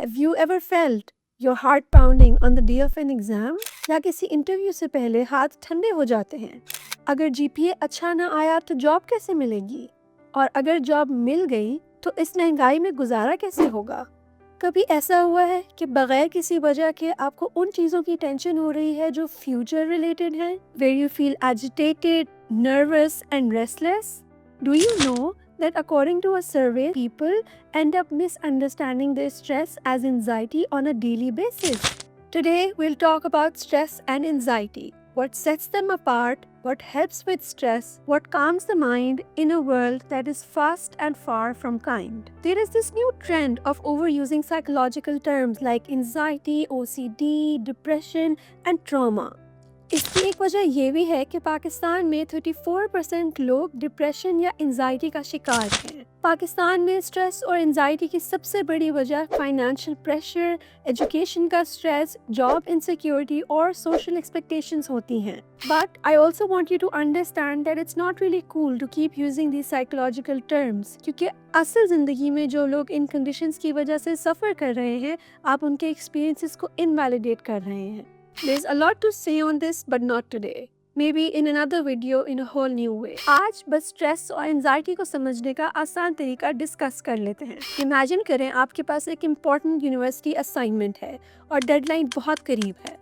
Have you ever felt your heart pounding on the day of an exam? या किसी interview से पहले हाथ ठंडे हो जाते हैं? अगर जीपीए अच्छा ना आया तो जॉब कैसे मिलेगी? और अगर जॉब मिल गई तो इस महंगाई में गुजारा कैसे होगा? कभी ऐसा हुआ है कि बगैर किसी वजह के आपको उन चीज़ों की टेंशन हो रही है जो फ्यूचर रिलेटेड हैं? Where you feel agitated, nervous and restless? Do you know that according to a survey, people end up misunderstanding their stress as anxiety on a daily basis? Today, we'll talk about stress and anxiety, what sets them apart, what helps with stress, what calms the mind in a world that is fast and far from kind. There is this new trend of overusing psychological terms like anxiety, OCD, depression, and trauma. इसकी एक वजह ये भी है कि पाकिस्तान में 34% लोग depression या एंजाइटी का शिकार हैं। पाकिस्तान में स्ट्रेस और एंजाइटी की सबसे बड़ी वजह फाइनेंशियल प्रेशर, एजुकेशन का स्ट्रेस, जॉब इनसिक्योरिटी और सोशल एक्सपेक्टेशंस होती हैं। But I also want you to understand that it's not really cool to keep using these psychological terms, क्योंकि असल जिंदगी में जो लोग इन कंडीशंस की वजह से सफ़र कर रहे हैं, आप उनके एक्सपीरियंसेस को इनवैलिडेट कर रहे हैं। There's a lot to say on this, but not today. Maybe in another video in a whole new way. आज बस स्ट्रेस और एंजाइटी को समझने का आसान तरीका डिस्कस कर लेते हैं। इमेजिन करें आपके पास एक इम्पॉर्टेंट यूनिवर्सिटी असाइनमेंट है और डेडलाइन बहुत करीब है।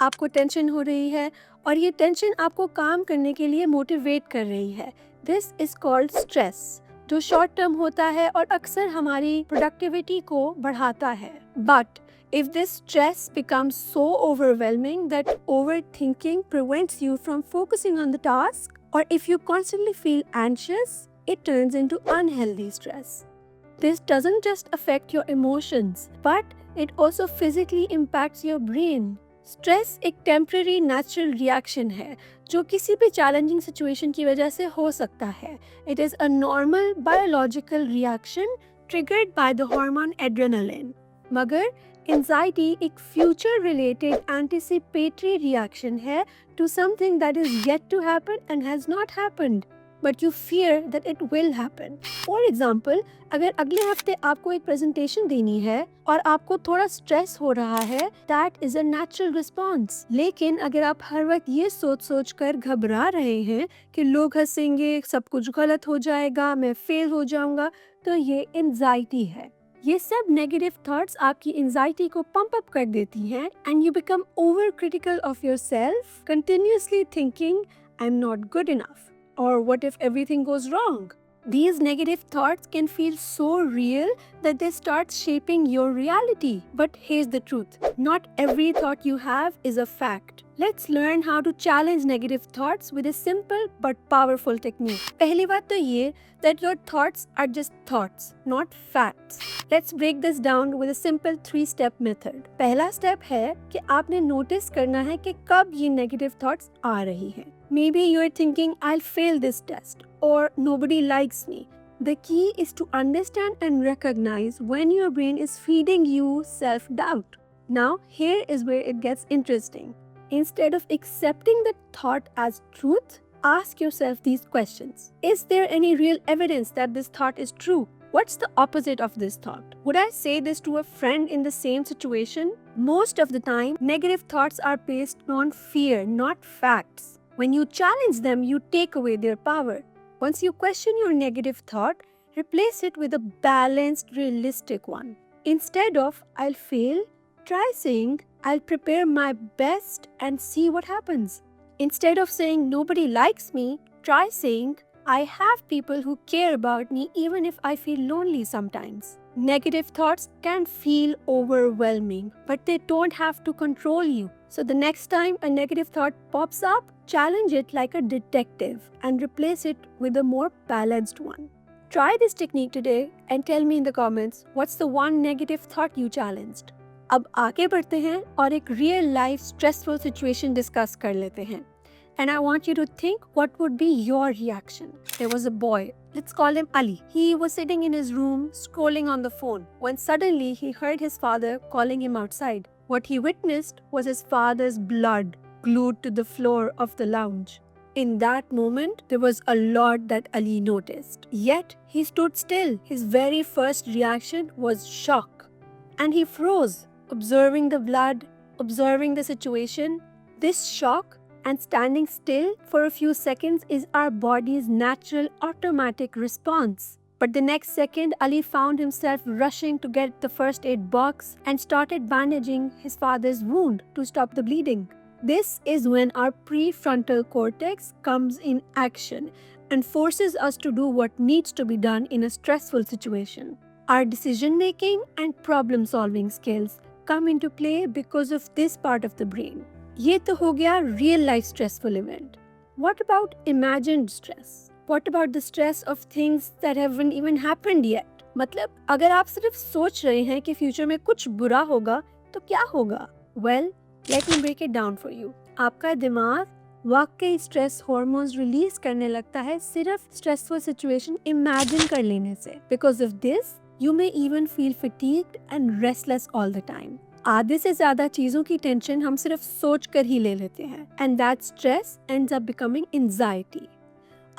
आपको टेंशन हो रही है और ये टेंशन आपको काम करने के लिए मोटिवेट कर रही है। दिस इज कॉल्ड स्ट्रेस, जो शॉर्ट टर्म होता है और अक्सर हमारी प्रोडक्टिविटी को बढ़ाता है। But if this stress becomes so overwhelming that overthinking prevents you from focusing on the task, or if you constantly feel anxious, it turns into unhealthy stress. This doesn't just affect your emotions, but it also physically impacts your brain. Stress एक temporary natural reaction है जो किसी भी challenging situation की वजह से हो सकता है। It is a normal biological reaction triggered by the hormone adrenaline. मगर एंजाइटी एक फ्यूचर रिलेटेड एंटिसिपेटरी रिएक्शन है to something that is yet to happen and has not happened, but you fear that it will happen. For example, अगर अगले हफ्ते आपको एक presentation देनी है और आपको थोड़ा स्ट्रेस हो रहा है, that is a natural response. लेकिन अगर आप हर वक्त ये सोच कर घबरा रहे हैं कि लोग हंसेंगे, सब कुछ गलत हो जाएगा, मैं फेल हो जाऊंगा, तो ये एंजाइटी है। ये सब नेगेटिव थॉट्स आपकी एंजाइटी को पंप अप कर देती हैं and you become over critical of yourself, continuously thinking I am not good enough or what if everything goes wrong? These negative thoughts can feel so real that they start shaping your reality. But here's the truth. Not every thought you have is a fact. Let's learn how to challenge negative thoughts with a simple but powerful technique. पहली बात तो ये that your thoughts are just thoughts, not facts. Let's break this down with a simple 3-step method. पहला step है कि आपने notice करना है कि कब ये negative thoughts आ रही हैं. Maybe you're thinking, I'll fail this test, or nobody likes me. The key is to understand and recognize when your brain is feeding you self-doubt. Now, here is where it gets interesting. Instead of accepting the thought as truth, ask yourself these questions. Is there any real evidence that this thought is true? What's the opposite of this thought? Would I say this to a friend in the same situation? Most of the time, negative thoughts are based on fear, not facts. When you challenge them, you take away their power. Once you question your negative thought, replace it with a balanced, realistic one. Instead of, I'll fail, try saying, I'll prepare my best and see what happens. Instead of saying, nobody likes me, try saying, I have people who care about me even if I feel lonely sometimes. Negative thoughts can feel overwhelming, but they don't have to control you. So the next time a negative thought pops up, challenge it like a detective and replace it with a more balanced one. Try this technique today and tell me in the comments what's the one negative thought you challenged. अब आगे बढ़ते हैं और एक real life stressful situation discuss कर लेते हैं. And I want you to think what would be your reaction. There was a boy. Let's call him Ali. He was sitting in his room scrolling on the phone when suddenly he heard his father calling him outside. What he witnessed was his father's blood glued to the floor of the lounge. In that moment, there was a lot that Ali noticed. Yet, he stood still. His very first reaction was shock. and he froze, observing the blood, observing the situation. This shock and standing still for a few seconds is our body's natural automatic response. But the next second, Ali found himself rushing to get the first aid box and started bandaging his father's wound to stop the bleeding. This is when our prefrontal cortex comes in action and forces us to do what needs to be done in a stressful situation. Our decision-making and problem-solving skills come into play because of this part of the brain. ये तो हो गया real life stressful event. What about imagined stress? What about the stress of things that haven't even happened yet? मतलब अगर आप सिर्फ सोच रहे हैं कि फ्यूचर में कुछ बुरा होगा तो क्या होगा? Well, let me break it down for you. आपका दिमाग वाकई स्ट्रेस हार्मोन्स रिलीज करने लगता है सिर्फ स्ट्रेसफुल सिचुएशन इमेजिन कर लेने से. Because of this, you may even feel fatigued and restless all the time. आधे से ज्यादा चीजों की टेंशन हम सिर्फ सोच कर ही ले लेते हैं and that stress ends up becoming anxiety.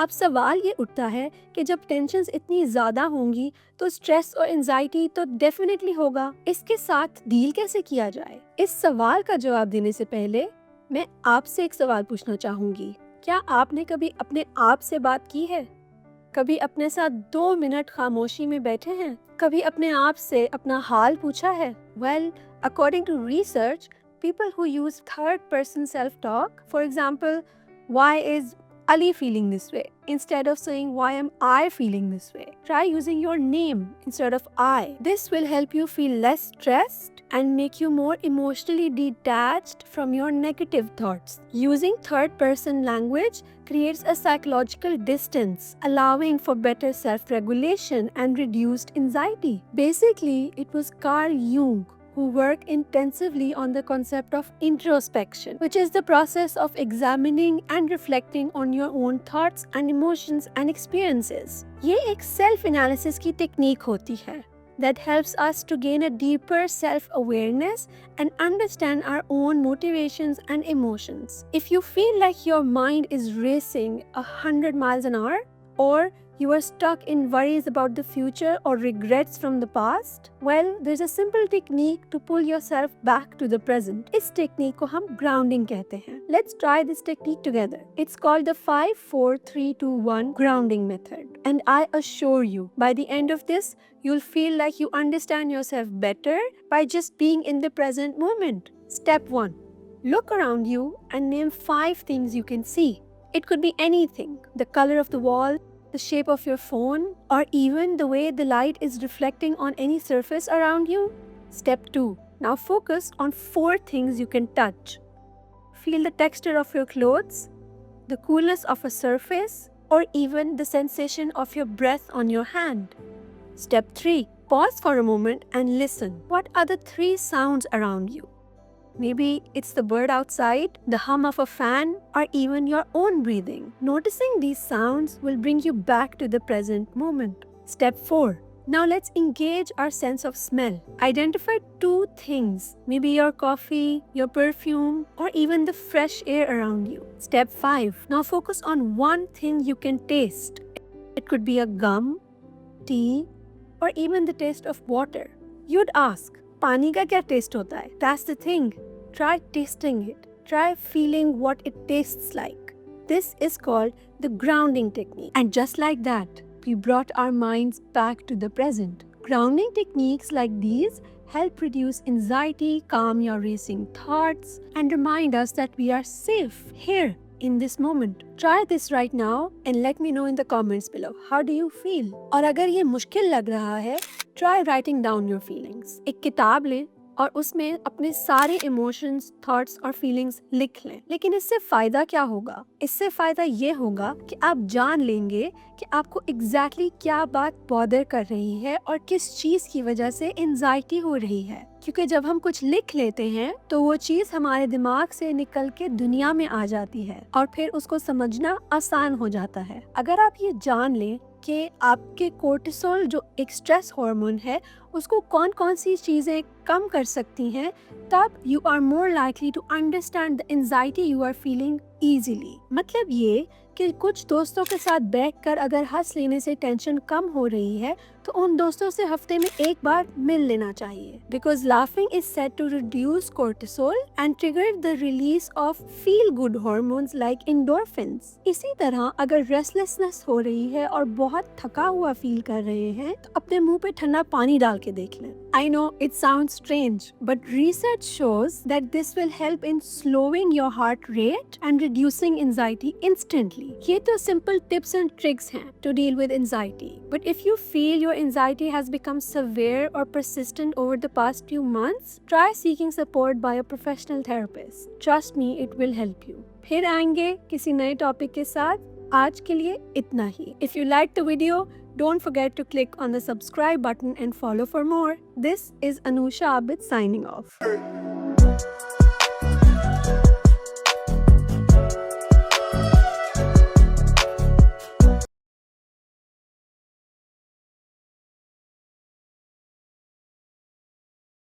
अब सवाल ये उठता है कि जब टेंशन्स इतनी ज्यादा होंगी तो स्ट्रेस और एंजाइटी तो डेफिनेटली होगा. इसके साथ डील कैसे किया जाए? इस सवाल का जवाब देने से पहले मैं आपसे एक सवाल पूछना चाहूंगी. क्या आपने कभी अपने आप से बात की है? कभी अपने साथ 2 मिनट खामोशी में बैठे हैं? कभी अपने आप से अपना हाल पूछा है? Well, according to research, people who use third-person self-talk, for example, why is Ali feeling this way? Instead of saying, why am I feeling this way? Try using your name instead of I. This will help you feel less stressed and make you more emotionally detached from your negative thoughts. Using third-person language creates a psychological distance, allowing for better self-regulation and reduced anxiety. Basically, it was Carl Jung who worked intensively on the concept of introspection, which is the process of examining and reflecting on your own thoughts and emotions and experiences. ये एक self-analysis की technique होती है that helps us to gain a deeper self-awareness and understand our own motivations and emotions. If you feel like your mind is racing 100 miles an hour, or you are stuck in worries about the future or regrets from the past, well, there's a simple technique to pull yourself back to the present. इस technique को हम grounding कहते हैं. Let's try this technique together. It's called the 5-4-3-2-1 grounding method. And I assure you, by the end of this, you'll feel like you understand yourself better by just being in the present moment. Step 1. Look around you and name 5 things you can see. It could be anything: the color of the wall, the shape of your phone, or even the way the light is reflecting on any surface around you. Step 2. Now focus on 4 things you can touch. Feel the texture of your clothes, the coolness of a surface, or even the sensation of your breath on your hand. Step 3. Pause for a moment and listen. What are the 3 sounds around you? Maybe it's the bird outside, the hum of a fan, or even your own breathing. Noticing these sounds will bring you back to the present moment. Step 4. Now let's engage our sense of smell. Identify 2 things, maybe your coffee, your perfume, or even the fresh air around you. Step 5. Now focus on 1 thing you can taste. It could be a gum, tea, or even the taste of water. You'd ask, पानी का क्या test होता है? That's the thing. Try tasting it. Try feeling what it tastes like. This is called the grounding technique. And just like that, we brought our minds back to the present. Grounding techniques like these help reduce anxiety, calm your racing thoughts, and remind us that we are safe here in this moment. Try this right now and let me know in the comments below. How do you feel? और अगर ये मुश्किल लग रहा है, try writing down your feelings. एक किताब लें और उसमें अपने सारे इमोशंस, थॉट्स और फीलिंग्स लिख लें. लेकिन इससे फ़ायदा क्या होगा? इससे फ़ायदा ये होगा कि आप जान लेंगे कि आपको एग्जैक्टली क्या बात बॉदर कर रही है और किस चीज़ की वजह से एंजाइटी हो रही है. क्योंकि जब हम कुछ लिख लेते हैं तो वो चीज़ हमारे दिमाग से निकल के दुनिया में आ जाती है और फिर उसको समझना आसान हो जाता है. अगर आप ये जान लें कि आपके कोर्टिसोल जो एक स्ट्रेस हार्मोन है उसको कौन कौन सी चीज़ें कम कर सकती हैं, तब you are more likely to understand the anxiety you are feeling easily. मतलब ये कि कुछ दोस्तों के साथ बैठकर अगर हंस लेने से टेंशन कम हो रही है, तो उन दोस्तों से हफ्ते में एक बार मिल लेना चाहिए, because laughing is said to reduce cortisol and trigger the release of feel good hormones like endorphins. इसी तरह अगर रेस्टलेसनेस हो रही है और बहुत थका हुआ फील कर रहे हैं तो अपने मुंह पे ठंडा पानी डाल के देख लें। I know it sounds strange, but research shows that this will help in slowing your heart rate and reducing anxiety instantly. ये तो simple tips and tricks हैं to deal with anxiety. But if you feel your anxiety has become severe or persistent over the past few months, try seeking support by a professional therapist. Trust me, it will help you. फिर आएंगे किसी नए topic के साथ। आज के लिए इतना ही। If you liked the video, don't forget to click on the subscribe button and follow for more. This is Anusha Abid signing off.